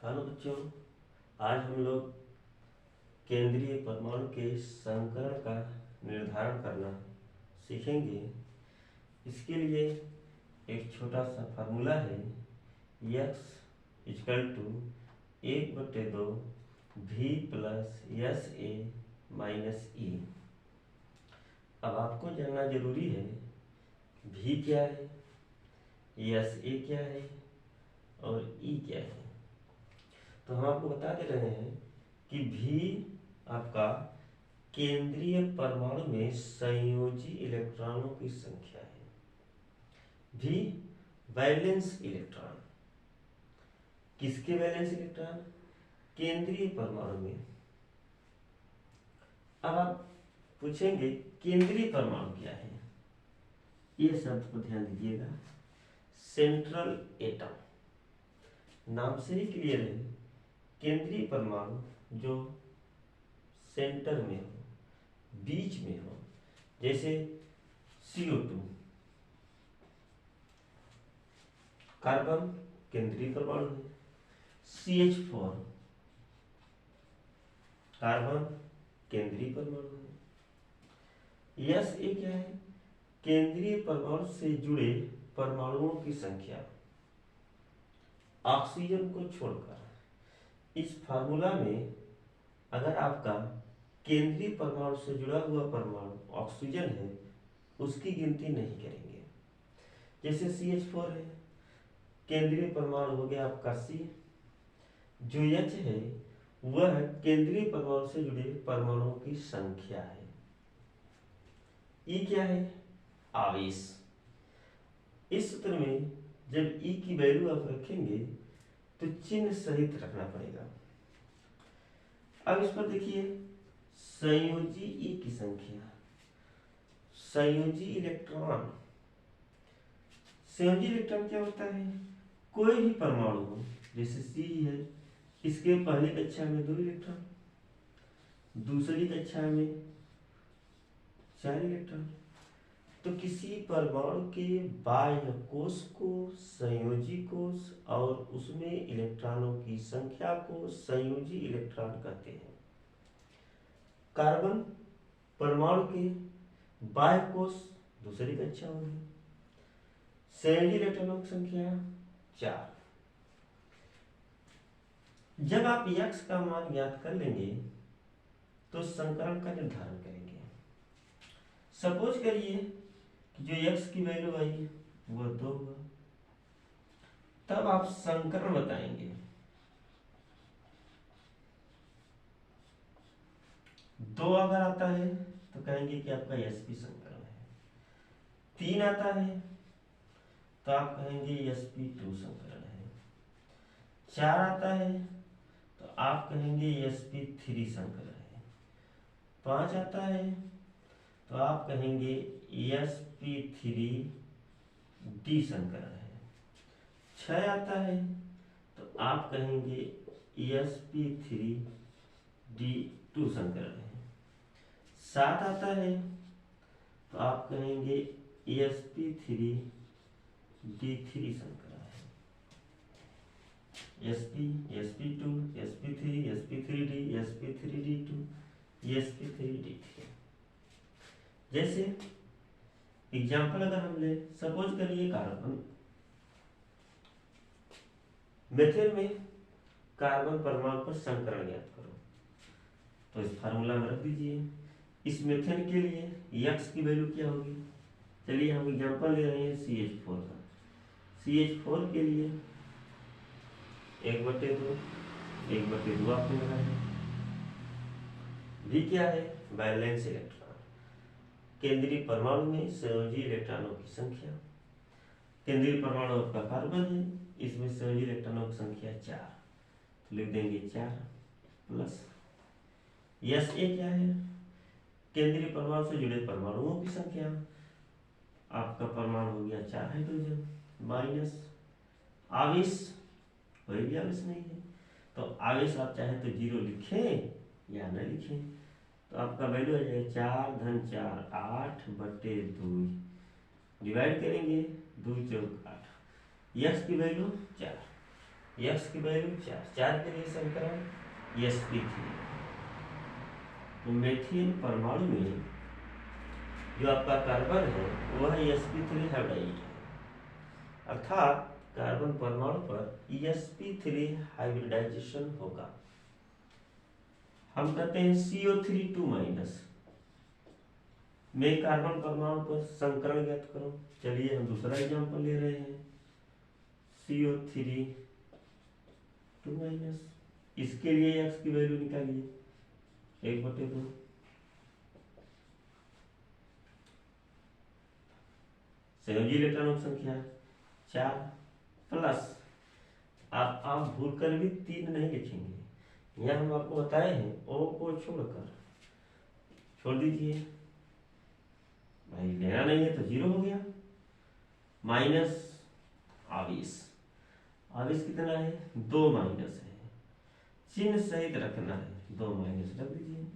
Hello बच्चों, आज हम लोग केंद्रीय परमाणु के संकरण का निर्धारण करना सीखेंगे। इसके लिए एक छोटा सा फार्मूला है, x equal to 1/2 v plus S A minus E. अब आपको जानना जरूरी है v क्या है, एस ए क्या है और ई क्या है। तो हम आपको बता दे रहे हैं कि V आपका केंद्रीय परमाणु में संयोजी इलेक्ट्रॉनों की संख्या है। V वैलेंस इलेक्ट्रॉन, किसके वैलेंस इलेक्ट्रॉन? केंद्रीय परमाणु में। अब आप पूछेंगे केंद्रीय परमाणु क्या है, ये शब्द को ध्यान दीजिएगा। सेंट्रल एटम नाम से ही क्लियर है, केंद्रीय परमाणु जो सेंटर में हो, बीच में हो। जैसे CO2 कार्बन केंद्रीय परमाणु है, CH4 कार्बन केंद्रीय परमाणु है। यस ए क्या है? केंद्रीय परमाणु से जुड़े परमाणुओं की संख्या ऑक्सीजन को छोड़कर। इस फार्मूला में अगर आपका केंद्रीय परमाणु से जुड़ा हुआ परमाणु ऑक्सीजन है, उसकी गिनती नहीं करेंगे। जैसे CH4 है, केंद्रीय परमाणु हो गया आपका C। जो H है वह केंद्रीय परमाणु से जुड़े परमाणुओं की संख्या है। E क्या है? आवेश। इस सूत्र में जब E की वैल्यू आप रखेंगे तो चिन्ह सहित रखना पड़ेगा। अब इस पर देखिए, संयोजी ई की संख्या, संयोजी इलेक्ट्रॉन। संयोजी इलेक्ट्रॉन क्या होता है? कोई भी परमाणु हो, जैसे C है, इसके पहली कक्षा में 2 इलेक्ट्रॉन, दूसरी कक्षा में 4 इलेक्ट्रॉन। तो किसी परमाणु के बाह्य कोश को, संयोजी कोश और उसमें इलेक्ट्रॉनों की संख्या को संयोजी इलेक्ट्रॉन कहते हैं। कार्बन परमाणु के बाह्य कोश दूसरी कक्षा होगी, संयोजी इलेक्ट्रॉनों की संख्या 4। जब आप x का मान ज्ञात कर लेंगे तो संकरण का निर्धारण करेंगे। सपोज करिए कि जो x की वैल्यू आई वो 2 हुआ, तब आप संकरण बताएंगे। 2 अगर आता है तो कहेंगे कि आपका sp संकरण है। 3 आता है तो आप कहेंगे sp2 संकरण है। 4 आता है तो आप कहेंगे sp3 संकरण है। 5 आता है तो आप कहेंगे sp3d संकरण है। 6 आता है तो आप कहेंगे sp3d2 संकरण है। 7 आता है तो आप कहेंगे sp3d3 संकरण है। sp, sp2, sp3, sp3d, sp3d2, sp3d3। जैसे एग्जाम्पल अगर हम ले, सपोज करिए कार्बन, मेथेन में कार्बन परमाणु पर संकरण ज्ञात करो। तो इस फार्मूला में रख दीजिए। इस मेथेन के लिए x की वैल्यू क्या होगी? चलिए हम एग्जाम्पल ले रहे हैं CH4 का। CH4 के लिए 1/2 1/2 आपने लगाया। V क्या है? वैलेंस इलेक्ट्रॉन, केंद्रीय परमाणु में संयोजी इलेक्ट्रॉनों की संख्या। केंद्रीय परमाणु आपका कार्बन है, इसमें संयोजी इलेक्ट्रॉनों की संख्या 4, तो लिख देंगे 4 प्लस यस ए क्या है? केंद्रीय परमाणु से जुड़े परमाणुओं की संख्या। आपका परमाणु हो गया 4 हाइड्रोजन, माइनस आवेश, कोई भी आवेश नहीं है, तो आवेश आप चाहे तो 0 लिखें या न लिखें। तो आपका वैल्यू आ जाएगा 4 धन 4 8/2, डिवाइड करेंगे 2 चौक 8। यक्स की वैल्यू 4, एक्स की वैल्यू 4, 4 के लिए समीकरण sp3। तो मेथियन परमाणु में जो आपका कार्बन है वह sp3 हाइब्रिडाइज्ड है, अर्थात कार्बन परमाणु पर sp3 हाइब्रिडाइजेशन होगा। हम कहते हैं CO3 2- में कार्बन परमाणु पर संकरण ज्ञात करो। चलिए हम दूसरा एग्जांपल ले रहे हैं, CO3 2-। इसके लिए x की वैल्यू निकालिए, 1/2। संयोजी इलेक्ट्रॉनों की संख्या 4 प्लस, आप भूल कर भी 3 नहीं लिखेंगे, यहाँ हम आपको बताए हैं O को छोड़ दीजिए भाई, लेना नहीं है तो 0 हो गया। माइनस आवेश, आवेश कितना है 2 माइनस है, चिन्ह सहित रखना है, 2 माइनस रख दीजिए।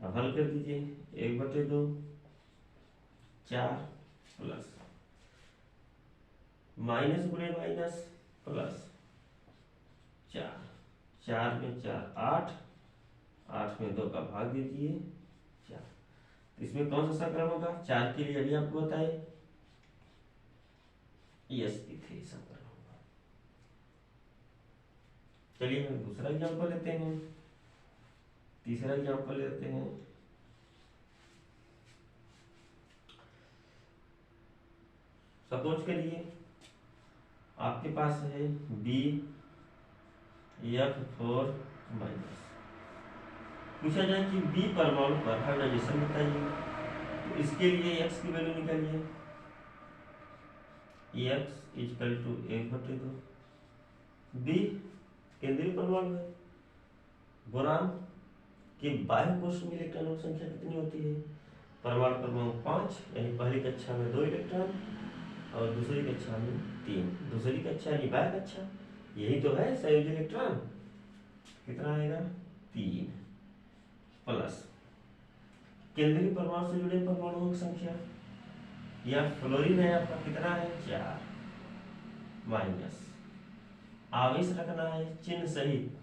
अब हल कर दीजिए, 1/2 4 प्लस माइनस गुणे माइनस प्लस 4, 4 में 4 8, 8 में 2 का भाग दीजिए 4। तो इसमें कौन सा संक्रमण होगा, 4 के लिए अभी आपको बताए sp3 संक्रमण होगा। चलिए हम दूसरा एग्जांपल लेते हैं, तीसरा एग्जांपल लेते हैं। सपोज करिए आपके पास है BF4-। पूछा जाए कि B परमाणु पर हाइब्रिडाइजेशन बताइए, तो इसके लिए x की वैल्यू निकालिए, x = 1/2। B केंद्रीय परमाणु है, बोरान के बाह्य कोश में इलेक्ट्रॉनों की संख्या कितनी होती है, परमाणु क्रमांक 5, यानी पहली कक्षा में 2 इलेक्ट्रॉन और दूसरी कक्षा में 3। दूसरी कक्षा यानी बाह्य कक्षा, यही तो है संयोजी इलेक्ट्रॉन। कितना आएगा 3 प्लस केंद्रीय परमाणु से जुड़े परमाणुओं की संख्या, या फ्लोरीन है आपका, कितना है 4 माइनस आवेश रखना है चिन्ह सहित,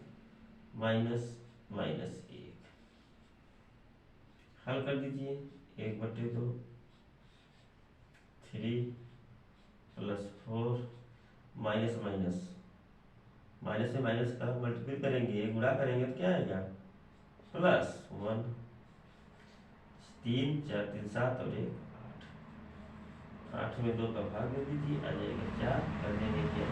-1। हल कर दीजिए, 1/2 3 + 4 माइनस में माइनस का मल्टीप्लाई करेंगे, गुणा करेंगे तो क्या आएगा +1। 3 4 3 7 और 1 8, 8 में 2 का भाग दे दीजिए, आ जाएगा 4, कर देंगे क्या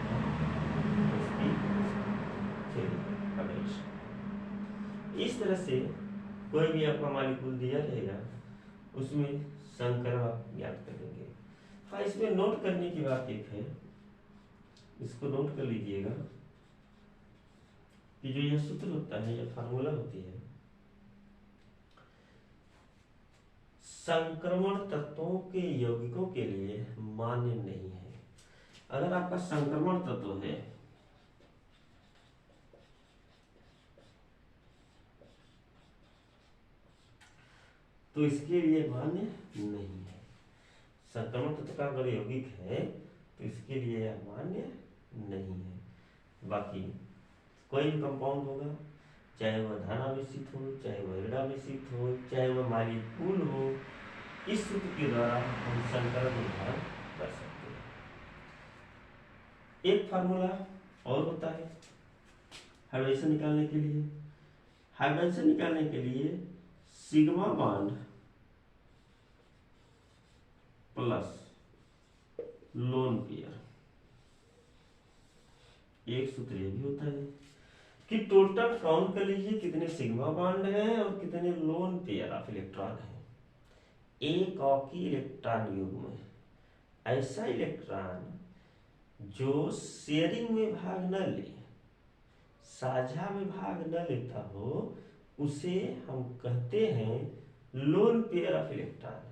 इस तरह से कोई भी आपका मॉलिक्यूल दिया रहेगा उसमें संकरण आप ज्ञात करेंगे। हाँ, इसमें नोट करने की बात एक है, इसको नोट कर लीजिएगा कि जो यह सूत्र होता है, यह फार्मूला होती है, संक्रमण तत्वों के यौगिकों के लिए मान्य नहीं है। अगर आपका संक्रमण तत्व है तो इसके लिए मान्य नहीं है। संक्रमण तत्व का अगर यौगिक है तो इसके लिए यह मान्य नहीं है। बाकी कोई भी कंपाउंड होगा, चाहे वह धन आवेशित हो, चाहे वह ऋण आवेशित हो, चाहे वह मॉलिक्यूल हो, इस सूत्र के द्वारा हम संकरण निर्धारण कर सकते हैं। एक फार्मूला और होता है हाइब्रिडाइजेशन निकालने के लिए। हाइब्रिडाइजेशन निकालने के लिए sigma bond plus lone pair, एक सूत्र ये भी होता है कि टोटल काउंट कर लीजिए कितने सिग्मा बॉन्ड हैं और कितने लोन पेयर ऑफ इलेक्ट्रॉन हैं। एकॉकी इलेक्ट्रॉन युग्म, ऐसा इलेक्ट्रॉन जो शेयरिंग में भाग न ले, साझा में भाग न लेता हो, उसे हम कहते हैं लोन पेयर ऑफ इलेक्ट्रॉन।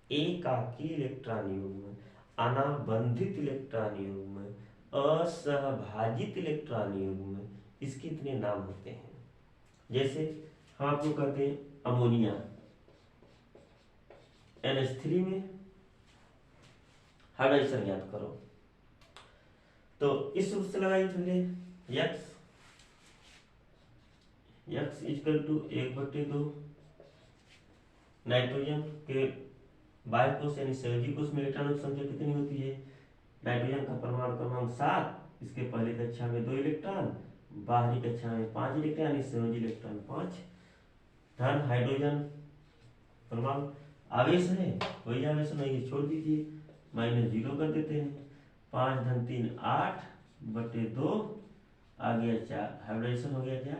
एकाकी इलेक्ट्रॉन युग्म, अनाबंधित इलेक्ट्रॉन युग्म, असहभाजित इलेक्ट्रॉन युग्म, इसके इतने नाम होते हैं। जैसे हम आपको कहते हैं अमोनिया, NH3 में हाइड्रोजन ज्ञात करो, तो इस सूत्र से लगाइए पहले एक्स इक्वल टू 1/2 नाइट्रोजन के बाह्य कोश यानी सहयोगी कोश में इलेक्ट्रॉनों की संख्या कितनी होती है? नाइट्रोजन का परमाणु क्रमांक 7, इसके पहली कक्षा में 2 इलेक्ट्रॉन, बाहरी कक्षा में 5 इलेक्ट्रॉन यानी संयोजी इलेक्ट्रॉन 5। धन हाइड्रोजन परमाणु आवेश है, कोई आवेश नहीं है, छोड़ दीजिए, -0 कर देते हैं। 5 धन 3 8/2 आ गया 4, हाइब्रिडाइजेशन हो गया क्या?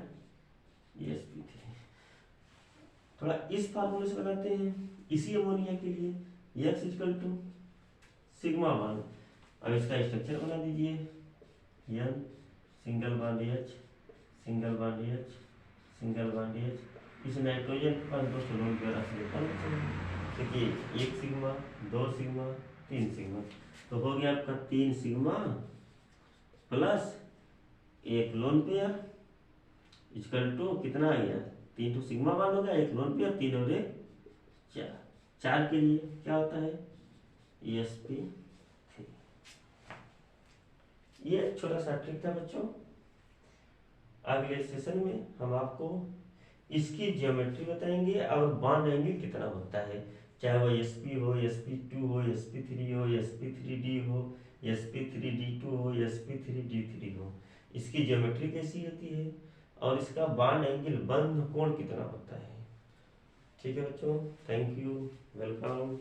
sp3। थोड़ा इस फार्मूले से लगाते हैं इसी अमोनिया के लिए, x इक्वल टू सिग्मा 1। अब इसका स्ट्रक्चर बना दीजिए, n single bond H single bond H single bond H। इस नाइट्रोजन के पास 2 लोन पेयर सिलिकॉन देखिए, 1 सिग्मा 2 सिग्मा 3 सिग्मा, तो हो गया आपका 3 sigma plus 1 lone pair equal to कितना आ गया? 3 तो सिग्मा बॉन्ड हो गया, 1 लोन पेयर, 3 और 1 4। 4 के लिए क्या होता है? sp3। ये छोटा सा ट्रिक था बच्चों। अगले सेशन में हम आपको इसकी ज्योमेट्री बताएंगे और बॉन्ड एंगल कितना होता है, चाहे वो sp हो, sp2 हो, sp3 हो, sp3d हो, sp3d2 हो, sp3d3 हो, इसकी ज्योमेट्री कैसी होती है और इसका बॉन्ड एंगल बंध कोण कितना होता है। ठीक है बच्चों, थैंक यू, वेलकम।